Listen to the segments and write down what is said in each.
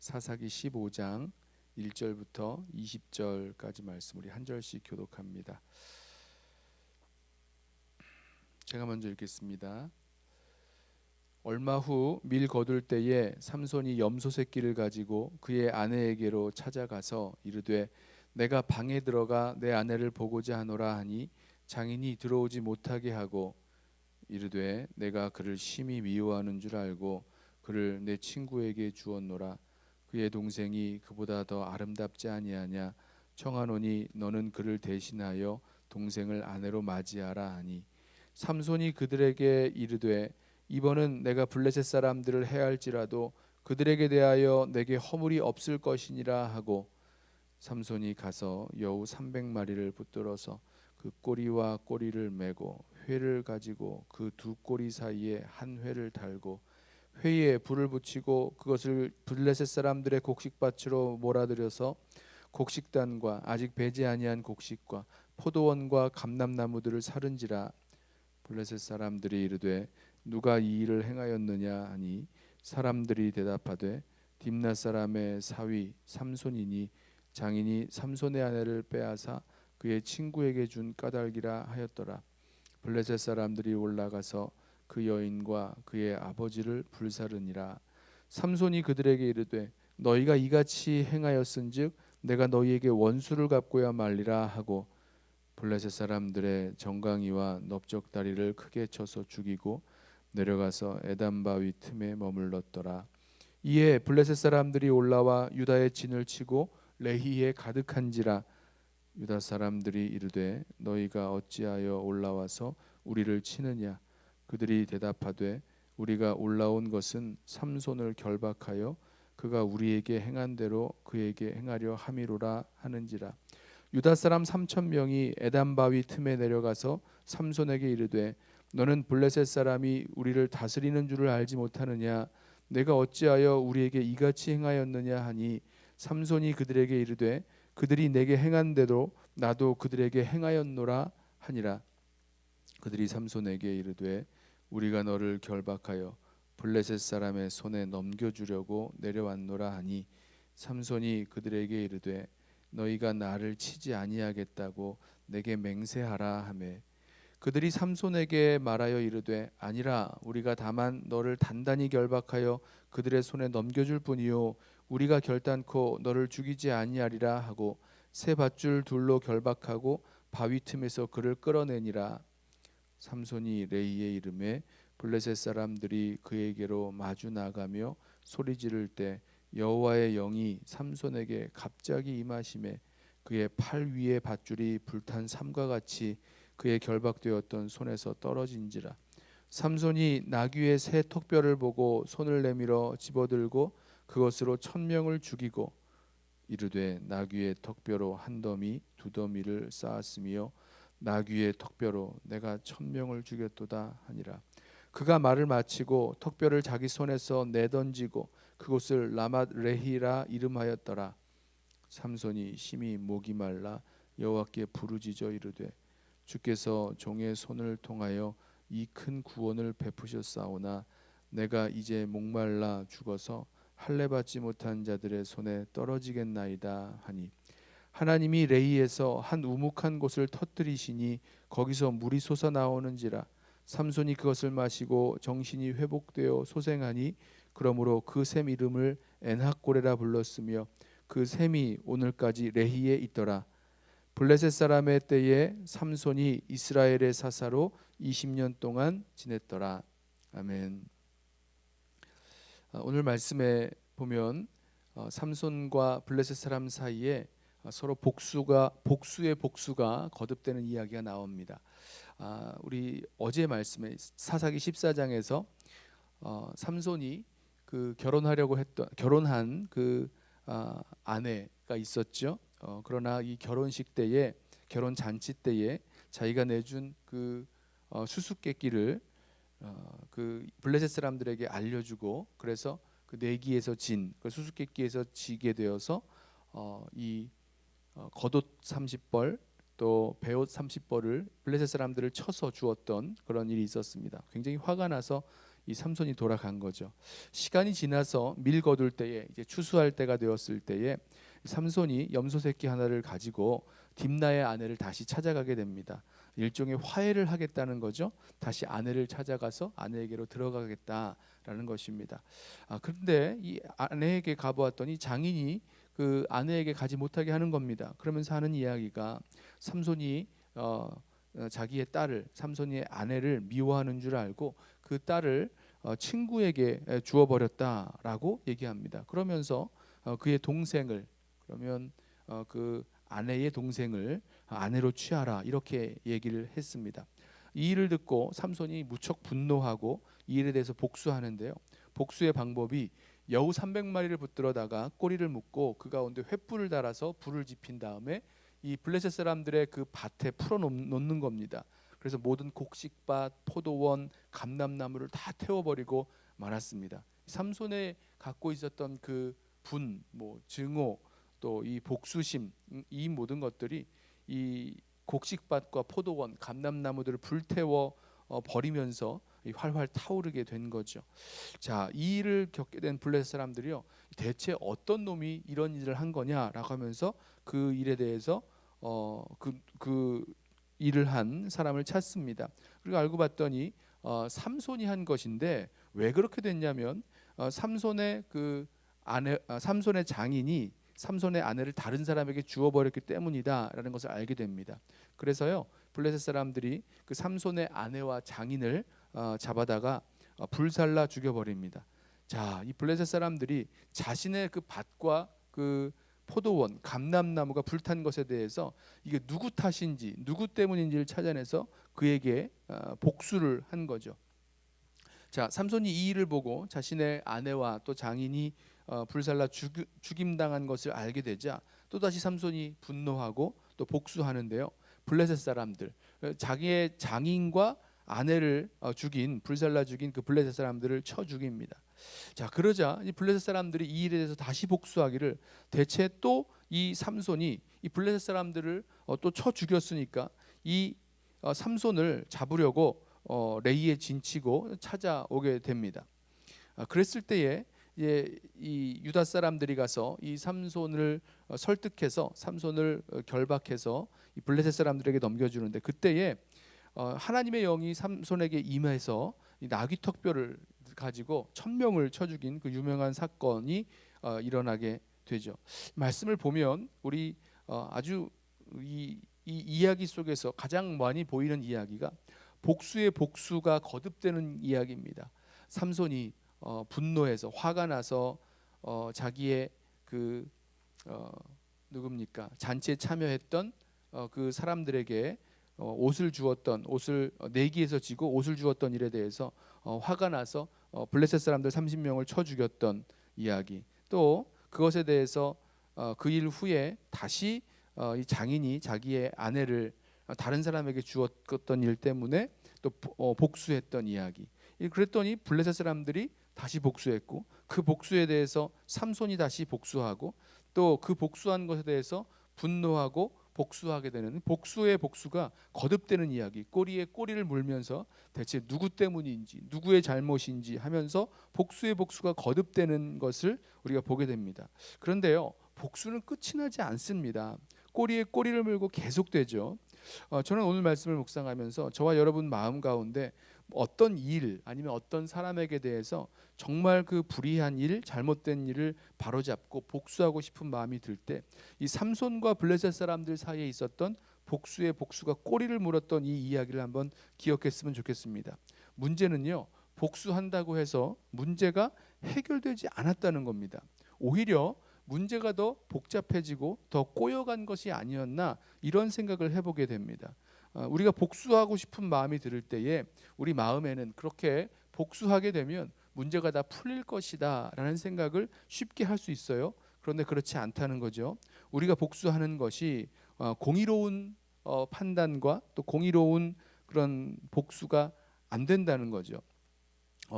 사사기 15장 1절부터 20절까지 말씀 우리 한 절씩 교독합니다. 제가 먼저 읽겠습니다. 얼마 후 밀 거둘 때에 삼손이 염소 새끼를 가지고 그의 아내에게로 찾아가서 이르되 내가 방에 들어가 내 아내를 보고자 하노라 하니 장인이 들어오지 못하게 하고 이르되 내가 그를 심히 미워하는 줄 알고 그를 내 친구에게 주었노라. 그의 동생이 그보다 더 아름답지 아니하냐. 청하노니 너는 그를 대신하여 동생을 아내로 맞이하라 하니 삼손이 그들에게 이르되 이번은 내가 블레셋 사람들을 해할지라도 그들에게 대하여 내게 허물이 없을 것이니라 하고 삼손이 가서 여우 300마리를 붙들어서 그 꼬리와 꼬리를 메고 회를 가지고 그 두 꼬리 사이에 한 회를 달고 회에 불을 붙이고 그것을 블레셋 사람들의 곡식밭으로 몰아들여서 곡식단과 아직 배지 아니한 곡식과 포도원과 감람나무들을 사른지라. 블레셋 사람들이 이르되 누가 이 일을 행하였느냐 하니 사람들이 대답하되 딥낫 사람의 사위 삼손이니 장인이 삼손의 아내를 빼앗아 그의 친구에게 준 까닭이라 하였더라. 블레셋 사람들이 올라가서 그 여인과 그의 아버지를 불사르니라. 삼손이 그들에게 이르되 너희가 이같이 행하였은즉 내가 너희에게 원수를 갚고야 말리라 하고 블레셋 사람들의 정강이와 넓적다리를 크게 쳐서 죽이고 내려가서 에담 바위 틈에 머물렀더라. 이에 블레셋 사람들이 올라와 유다의 진을 치고 레히에 가득한지라. 유다 사람들이 이르되 너희가 어찌하여 올라와서 우리를 치느냐. 그들이 대답하되 우리가 올라온 것은 삼손을 결박하여 그가 우리에게 행한 대로 그에게 행하려 함이로라 하는지라. 유다 사람 3,000명이 에담 바위 틈에 내려가서 삼손에게 이르되 너는 블레셋 사람이 우리를 다스리는 줄을 알지 못하느냐. 내가 어찌하여 우리에게 이같이 행하였느냐 하니 삼손이 그들에게 이르되 그들이 내게 행한 대로 나도 그들에게 행하였노라 하니라. 그들이 삼손에게 이르되 우리가 너를 결박하여 블레셋 사람의 손에 넘겨주려고 내려왔노라 하니 삼손이 그들에게 이르되 너희가 나를 치지 아니하겠다고 내게 맹세하라 하매 그들이 삼손에게 말하여 이르되 아니라 우리가 다만 너를 단단히 결박하여 그들의 손에 넘겨줄 뿐이요 우리가 결단코 너를 죽이지 아니하리라 하고 새 밧줄 둘로 결박하고 바위 틈에서 그를 끌어내니라. 삼손이 레이에 이름에 블레셋 사람들이 그에게로 마주 나가며 소리 지를 때 여호와의 영이 삼손에게 갑자기 임하심에 그의 팔 위에 밧줄이 불탄 삼과 같이 그의 결박되었던 손에서 떨어진지라. 삼손이 나귀의 새 턱뼈를 보고 손을 내밀어 집어들고 그것으로 1,000명을 죽이고 이르되 나귀의 턱뼈로 한 더미 두 더미를 쌓았으며 나귀의 턱뼈로 내가 1,000명을 죽였도다 하니라. 그가 말을 마치고 턱뼈를 자기 손에서 내던지고 그곳을 라맛 레히라 이름하였더라. 삼손이 심히 목이 말라 여호와께 부르짖어 이르되 주께서 종의 손을 통하여 이 큰 구원을 베푸셨사오나 내가 이제 목말라 죽어서 할례 받지 못한 자들의 손에 떨어지겠나이다 하니 하나님이 레히에서 한 우묵한 곳을 터뜨리시니 거기서 물이 솟아나오는지라. 삼손이 그것을 마시고 정신이 회복되어 소생하니 그러므로 그 샘 이름을 엔학고레라 불렀으며 그 샘이 오늘까지 레히에 있더라. 블레셋 사람의 때에 삼손이 이스라엘의 사사로 20년 동안 지냈더라. 아멘. 오늘 말씀에 보면 삼손과 블레셋 사람 사이에 서로 복수의 복수가 거듭되는 이야기가 나옵니다. 우리 어제 말씀에 사사기 14장에서 삼손이 그 결혼한 그 아내가 있었죠. 그러나 이 결혼식 때에 결혼 잔치 때에 자기가 내준 그 수수께끼를 그 블레셋 사람들에게 알려주고 그래서 그 내기에서 그 수수께끼에서 지게 되어서 이 겉옷 30벌 또 베옷 30벌을 블레셋 사람들을 쳐서 주었던 그런 일이 있었습니다. 굉장히 화가 나서 이 삼손이 돌아간 거죠. 시간이 지나서 밀 거둘 때에 이제 추수할 때가 되었을 때에 삼손이 염소 새끼 하나를 가지고 딥나의 아내를 다시 찾아가게 됩니다. 일종의 화해를 하겠다는 거죠. 다시 아내를 찾아가서 아내에게로 들어가겠다라는 것입니다. 그런데 이 아내에게 가보았더니 장인이 그 아내에게 가지 못하게 하는 겁니다. 그러면서 하는 이야기가 삼손이 자기의 딸을, 삼손의 아내를 미워하는 줄 알고 그 딸을 친구에게 주어버렸다라고 얘기합니다. 그러면서 그의 동생을, 그러면 그 아내의 동생을 아내로 취하라, 이렇게 얘기를 했습니다. 이 일을 듣고 삼손이 무척 분노하고 이 일에 대해서 복수하는데요. 복수의 방법이 여우 300마리를 붙들어다가 꼬리를 묶고 그 가운데 횃불을 달아서 불을 지핀 다음에 이 블레셋 사람들의 그 밭에 풀어 놓는 겁니다. 그래서 모든 곡식밭, 포도원, 감람나무를 다 태워버리고 말았습니다. 삼손에 갖고 있었던 그 분, 증오, 또 이 복수심, 이 모든 것들이 이 곡식밭과 포도원, 감람나무들을 불태워 버리면서 활활 타오르게 된 거죠. 자, 이 일을 겪게 된 블레셋 사람들이요, 대체 어떤 놈이 이런 일을 한 거냐라고 하면서 그 일에 대해서 그 일을 한 사람을 찾습니다. 그리고 알고 봤더니 삼손이 한 것인데, 왜 그렇게 됐냐면 삼손의 그 아내, 삼손의 장인이 삼손의 아내를 다른 사람에게 주어버렸기 때문이다라는 것을 알게 됩니다. 그래서요, 블레셋 사람들이 그 삼손의 아내와 장인을 잡아다가 불살라 죽여버립니다. 자, 이 블레셋 사람들이 자신의 그 밭과 그 포도원, 감람나무가 불탄 것에 대해서 이게 누구 탓인지, 누구 때문인지를 찾아내서 그에게 복수를 한 거죠. 자, 삼손이 이 일을 보고 자신의 아내와 또 장인이 불살라 죽임당한 것을 알게 되자 또다시 삼손이 분노하고 또 복수하는데요. 블레셋 사람들, 자기의 장인과 아내를 불살라 죽인 그 블레셋 사람들을 쳐 죽입니다. 자, 그러자 이 블레셋 사람들이 이 일에 대해서 다시 복수하기를, 대체 또 이 삼손이 이 블레셋 사람들을 또 쳐 죽였으니까 이 삼손을 잡으려고 레이에 진치고 찾아오게 됩니다. 그랬을 때에 이 유다 사람들이 가서 이 삼손을 설득해서 삼손을 결박해서 이 블레셋 사람들에게 넘겨주는데, 그때에 하나님의 영이 삼손에게 임해서 이 나귀 턱뼈를 가지고 1000명을 쳐 죽인 그 유명한 사건이 일어나게 되죠. 말씀을 보면 우리 아주 이 이야기 속에서 가장 많이 보이는 이야기가 복수의 복수가 거듭되는 이야기입니다. 삼손이 분노해서 화가 나서 자기의 그 누굽니까, 잔치에 참여했던 그 사람들에게 옷을 주었던, 옷을 내기에서 지고 옷을 주었던 일에 대해서 화가 나서 블레셋 사람들 30명을 쳐 죽였던 이야기, 또 그것에 대해서 그 일 후에 다시 이 장인이 자기의 아내를 다른 사람에게 주었던 일 때문에 또 복수했던 이야기. 그랬더니 블레셋 사람들이 다시 복수했고, 그 복수에 대해서 삼손이 다시 복수하고, 또 그 복수한 것에 대해서 분노하고 복수하게 되는 복수의 복수가 거듭되는 이야기, 꼬리에 꼬리를 물면서 대체 누구 때문인지, 누구의 잘못인지 하면서 복수의 복수가 거듭되는 것을 우리가 보게 됩니다. 그런데요, 복수는 끝이 나지 않습니다. 꼬리에 꼬리를 물고 계속되죠. 저는 오늘 말씀을 묵상하면서 저와 여러분 마음 가운데 어떤 일 아니면 어떤 사람에게 대해서 정말 그 불의한 일, 잘못된 일을 바로잡고 복수하고 싶은 마음이 들 때, 이 삼손과 블레셋 사람들 사이에 있었던 복수의 복수가 꼬리를 물었던 이 이야기를 한번 기억했으면 좋겠습니다. 문제는요, 복수한다고 해서 문제가 해결되지 않았다는 겁니다. 오히려 문제가 더 복잡해지고 더 꼬여간 것이 아니었나, 이런 생각을 해보게 됩니다. 우리가 복수하고 싶은 마음이 들 때에 우리 마음에는 그렇게 복수하게 되면 문제가 다 풀릴 것이다 라는 생각을 쉽게 할 수 있어요. 그런데 그렇지 않다는 거죠. 우리가 복수하는 것이 공의로운 판단과 또 공의로운 그런 복수가 안 된다는 거죠.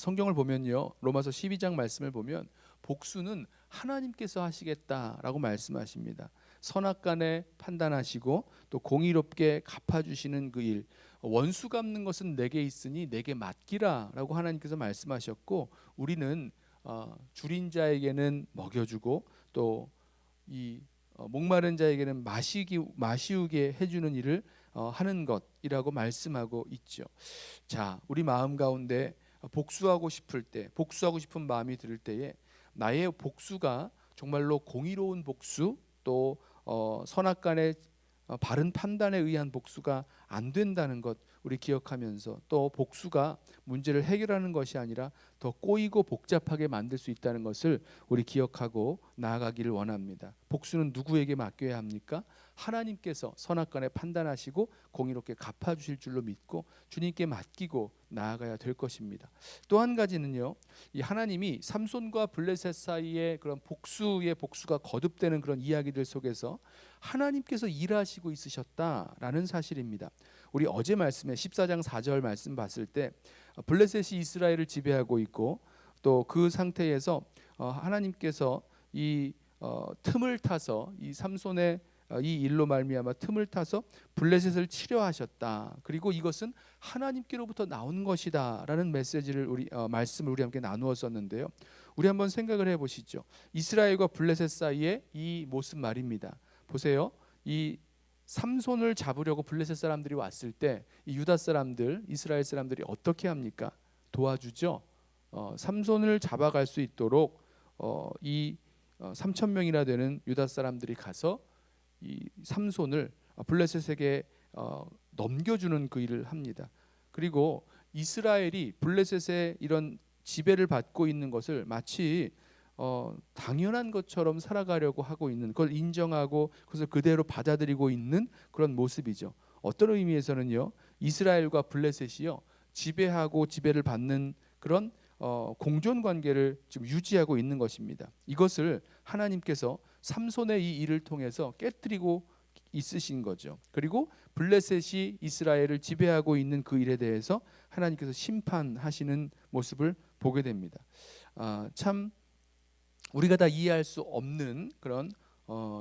성경을 보면요, 로마서 12장 말씀을 보면 복수는 하나님께서 하시겠다라고 말씀하십니다. 선악간에 판단하시고 또 공의롭게 갚아주시는 그 일, 원수 갚는 것은 내게 있으니 내게 맡기라라고 하나님께서 말씀하셨고, 우리는 줄인 자에게는 먹여주고 또 이 목마른 자에게는 마시우게 해주는 일을 하는 것이라고 말씀하고 있죠. 자, 우리 마음 가운데 복수하고 싶을 때, 복수하고 싶은 마음이 들 때에 나의 복수가 정말로 공의로운 복수, 또 선악간의 바른 판단에 의한 복수가 안 된다는 것 우리 기억하면서, 또 복수가 문제를 해결하는 것이 아니라 더 꼬이고 복잡하게 만들 수 있다는 것을 우리 기억하고 나아가기를 원합니다. 복수는 누구에게 맡겨야 합니까? 하나님께서 선악간에 판단하시고 공의롭게 갚아주실 줄로 믿고 주님께 맡기고 나아가야 될 것입니다. 또 한 가지는요, 이 하나님이 삼손과 블레셋 사이에 그런 복수가 거듭되는 그런 이야기들 속에서 하나님께서 일하시고 있으셨다라는 사실입니다. 우리 어제 말씀에 14장 4절 말씀 봤을 때 블레셋이 이스라엘을 지배하고 있고, 또 그 상태에서 하나님께서 이 틈을 타서 이 삼손의 이 일로 말미암아 틈을 타서 블레셋을 치료하셨다. 그리고 이것은 하나님께로부터 나온 것이다라는 메시지를 말씀을 우리 함께 나누었었는데요. 우리 한번 생각을 해보시죠. 이스라엘과 블레셋 사이의 이 모습 말입니다. 보세요. 이 삼손을 잡으려고 블레셋 사람들이 왔을 때 이 유다 사람들, 이스라엘 사람들이 어떻게 합니까? 도와주죠. 삼손을 잡아갈 수 있도록 이 3천 명이나 되는 유다 사람들이 가서 이 삼손을 블레셋에게 넘겨주는 그 일을 합니다. 그리고 이스라엘이 블레셋의 이런 지배를 받고 있는 것을 마치 당연한 것처럼 살아가려고 하고 있는, 그걸 인정하고 그것을 그대로 받아들이고 있는 그런 모습이죠. 어떤 의미에서는요, 이스라엘과 블레셋이요 지배하고 지배를 받는 그런 공존 관계를 지금 유지하고 있는 것입니다. 이것을 하나님께서 삼손의 이 일을 통해서 깨뜨리고 있으신 거죠. 그리고 블레셋이 이스라엘을 지배하고 있는 그 일에 대해서 하나님께서 심판하시는 모습을 보게 됩니다. 참 우리가 다 이해할 수 없는 그런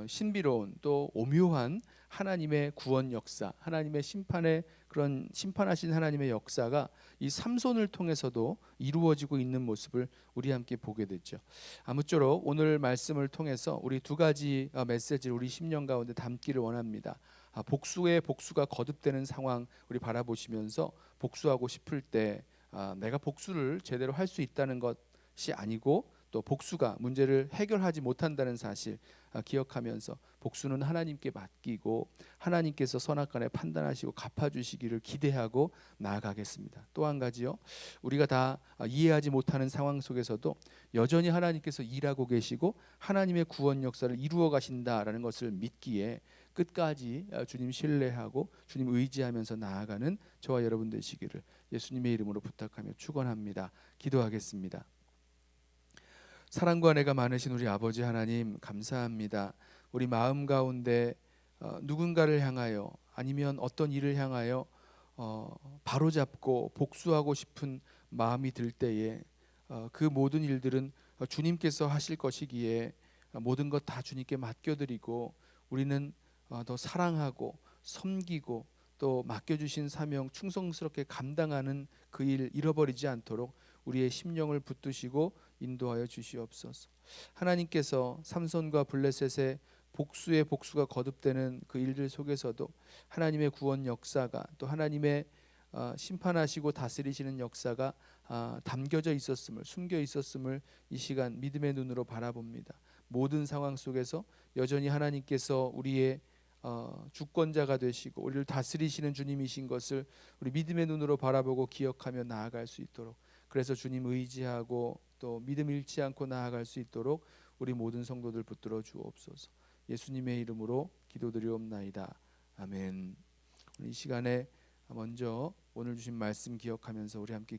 신비로운 또 오묘한 하나님의 구원 역사, 하나님의 심판의 그런 심판하신 하나님의 역사가 이 삼손을 통해서도 이루어지고 있는 모습을 우리 함께 보게 됐죠. 아무쪼록 오늘 말씀을 통해서 우리 두 가지 메시지를 우리 심령 가운데 담기를 원합니다. 복수의 복수가 거듭되는 상황 우리 바라보시면서 복수하고 싶을 때 내가 복수를 제대로 할 수 있다는 것이 아니고, 또 복수가 문제를 해결하지 못한다는 사실 기억하면서 복수는 하나님께 맡기고 하나님께서 선악간에 판단하시고 갚아주시기를 기대하고 나아가겠습니다. 또 한 가지요, 우리가 다 이해하지 못하는 상황 속에서도 여전히 하나님께서 일하고 계시고 하나님의 구원 역사를 이루어 가신다라는 것을 믿기에 끝까지 주님 신뢰하고 주님 의지하면서 나아가는 저와 여러분 되시기를 예수님의 이름으로 부탁하며 축원합니다. 기도하겠습니다. 사랑과 은혜가 많으신 우리 아버지 하나님, 감사합니다. 우리 마음 가운데 누군가를 향하여 아니면 어떤 일을 향하여 바로잡고 복수하고 싶은 마음이 들 때에 그 모든 일들은 주님께서 하실 것이기에 모든 것 다 주님께 맡겨드리고 우리는 더 사랑하고 섬기고 또 맡겨주신 사명 충성스럽게 감당하는 그 일 잃어버리지 않도록 우리의 심령을 붙드시고 인도하여 주시옵소서. 하나님께서 삼손과 블레셋의 복수의 복수가 거듭되는 그 일들 속에서도 하나님의 구원 역사가, 또 하나님의 심판하시고 다스리시는 역사가 담겨져 있었음을, 숨겨 있었음을 이 시간 믿음의 눈으로 바라봅니다. 모든 상황 속에서 여전히 하나님께서 우리의 주권자가 되시고 우리를 다스리시는 주님이신 것을 우리 믿음의 눈으로 바라보고 기억하며 나아갈 수 있도록, 그래서 주님 의지하고 또 믿음 잃지 않고 나아갈 수 있도록 우리 모든 성도들 붙들어 주옵소서. 예수님의 이름으로 기도드리옵나이다. 아멘. 이 시간에 먼저 오늘 주신 말씀 기억하면서 우리 함께